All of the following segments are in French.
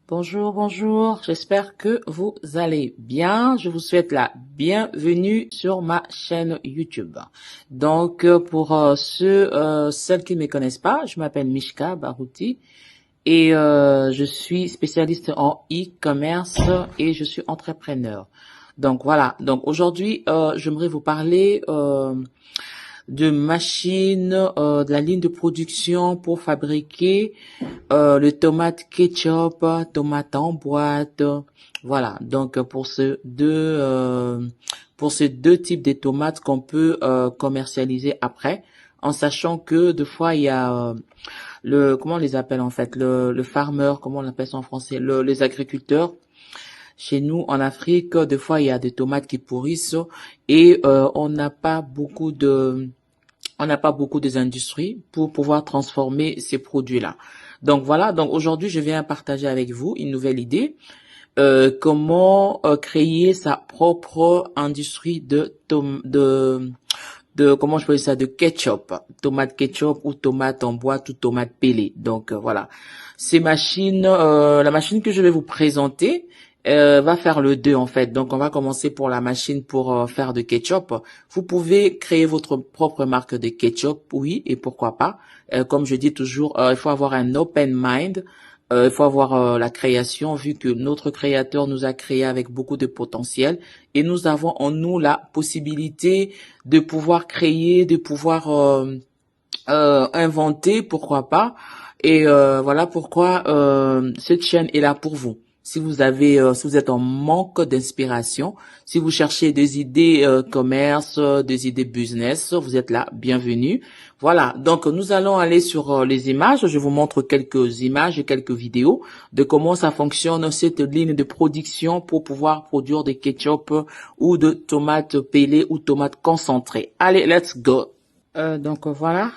Bonjour, bonjour, j'espère que vous allez bien. Je vous souhaite la bienvenue sur ma chaîne YouTube. Donc, pour celles qui ne me connaissent pas, je m'appelle Mishka Barouti et je suis spécialiste en e-commerce et je suis entrepreneur. Donc, voilà. Donc, aujourd'hui, j'aimerais vous parler de machines, de la ligne de production pour fabriquer le tomate ketchup, tomate en boîte, voilà. Donc pour ces deux types de tomates qu'on peut commercialiser après, en sachant que des fois il y a comment on les appelle en fait, le farmer, comment on l'appelle ça en français, les agriculteurs. Chez nous en Afrique, des fois il y a des tomates qui pourrissent et on n'a pas beaucoup des industries pour pouvoir transformer ces produits-là. Donc voilà, donc aujourd'hui, je viens partager avec vous une nouvelle idée, comment créer sa propre industrie de comment je peux dire ça, de ketchup, tomate ketchup ou tomate en boîte ou tomate pelée. Donc voilà, ces machines, la machine que je vais vous présenter va faire le 2 en fait. Donc on va commencer pour la machine pour faire de ketchup. Vous pouvez créer votre propre marque de ketchup, oui, et pourquoi pas. Comme je dis toujours, il faut avoir un open mind. Il faut avoir la création, vu que notre créateur nous a créé avec beaucoup de potentiel et nous avons en nous la possibilité de pouvoir créer, de pouvoir inventer, pourquoi pas. Et voilà pourquoi cette chaîne est là pour vous. Si si vous êtes en manque d'inspiration, si vous cherchez des idées commerce, des idées business, vous êtes là, bienvenue. Voilà, donc nous allons aller sur les images. Je vous montre quelques images et quelques vidéos de comment ça fonctionne cette ligne de production pour pouvoir produire des ketchup ou de tomates pelées ou tomates concentrées. Allez, let's go. Donc voilà,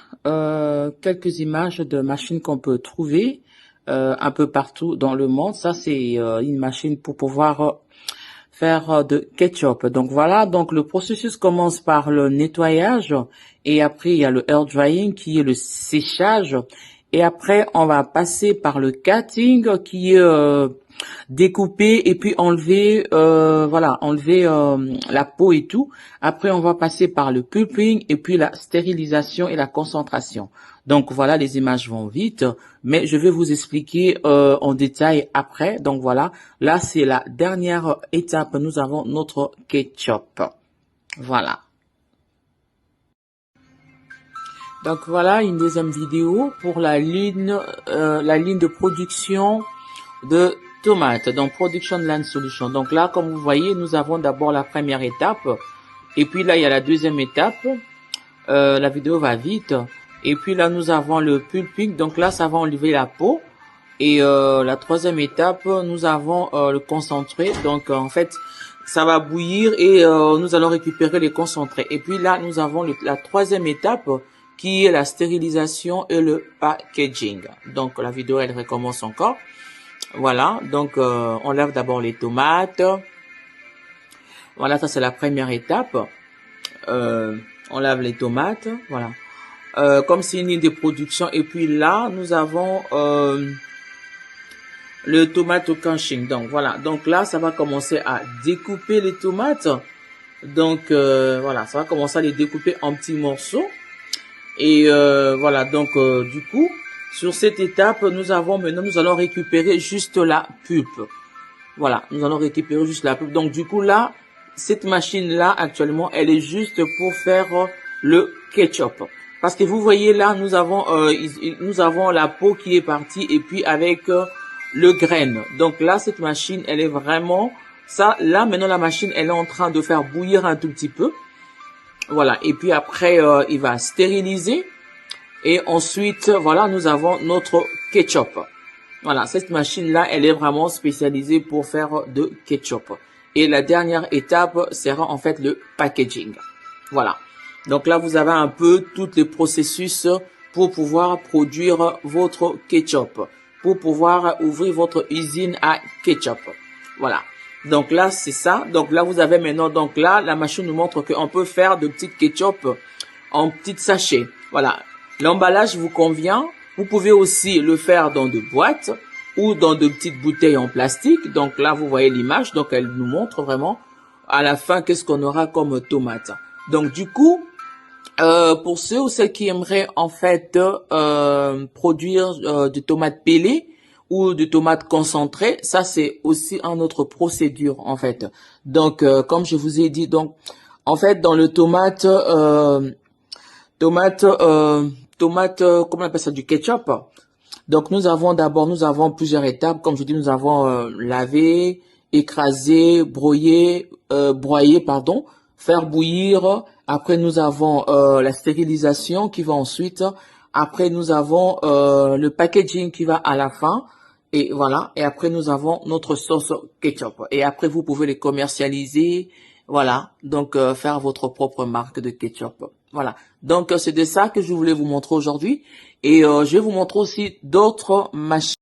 quelques images de machines qu'on peut trouver un peu partout dans le monde. Ça, c'est une machine pour pouvoir faire de ketchup. Donc voilà, donc le processus commence par le nettoyage et après il y a le air drying qui est le séchage et après on va passer par le cutting qui est découper et puis enlever voilà, enlever la peau et tout. Après on va passer par le pulping et puis la stérilisation et la concentration. Donc voilà, les images vont vite, mais je vais vous expliquer en détail après. Donc voilà, là c'est la dernière étape. Nous avons notre ketchup. Voilà. Donc voilà une deuxième vidéo pour la ligne de production de tomates. Donc Production Line Solution. Donc là, comme vous voyez, nous avons d'abord la première étape et puis là il y a la deuxième étape. La vidéo va vite. Et puis là, nous avons le pulping. Donc là, ça va enlever la peau. Et la troisième étape, nous avons le concentré. Donc en fait, ça va bouillir et nous allons récupérer les concentrés. Et puis là, nous avons la troisième étape qui est la stérilisation et le packaging. Donc la vidéo, elle recommence encore. Voilà. Donc on lave d'abord les tomates. Voilà, ça c'est la première étape. On lave les tomates. Voilà. Comme c'est une ligne de production. Et puis là, nous avons le tomato canching. Donc voilà. Donc là, ça va commencer à découper les tomates. Donc voilà, ça va commencer à les découper en petits morceaux. Et voilà. Donc du coup, sur cette étape, nous allons récupérer juste la pulpe. Voilà, nous allons récupérer juste la pulpe. Donc du coup là, cette machine là actuellement, elle est juste pour faire le ketchup. Parce que vous voyez là, nous avons la peau qui est partie et puis avec le grain. Donc là, cette machine, elle est vraiment ça. Là, maintenant, la machine, elle est en train de faire bouillir un tout petit peu. Voilà. Et puis après, il va stériliser. Et ensuite, voilà, nous avons notre ketchup. Voilà, cette machine-là, elle est vraiment spécialisée pour faire de ketchup. Et la dernière étape sera en fait le packaging. Voilà. Donc là, vous avez un peu tous les processus pour pouvoir produire votre ketchup, pour pouvoir ouvrir votre usine à ketchup. Voilà. Donc là, c'est ça. Donc là, vous avez maintenant, donc là, la machine nous montre qu'on peut faire de petites ketchup en petites sachets. Voilà. L'emballage vous convient. Vous pouvez aussi le faire dans des boîtes. ou dans de petites bouteilles en plastique. Donc là, vous voyez l'image. Donc elle nous montre vraiment à la fin qu'est-ce qu'on aura comme tomate. Donc du coup, pour ceux ou celles qui aimeraient en fait produire de tomates pelées ou de tomates concentrées, ça c'est aussi une autre procédure en fait. Donc comme je vous ai dit, donc en fait dans le comment on appelle ça, du ketchup. Donc nous avons plusieurs étapes. Comme je dis, nous avons lavé, écrasé, broyer, pardon, faire bouillir. Après nous avons la stérilisation qui va ensuite. Après nous avons le packaging qui va à la fin. Et voilà. Et après nous avons notre sauce ketchup. Et après vous pouvez les commercialiser. Voilà. Donc faire votre propre marque de ketchup. Voilà. Donc c'est de ça que je voulais vous montrer aujourd'hui. Et je vais vous montrer aussi d'autres machines.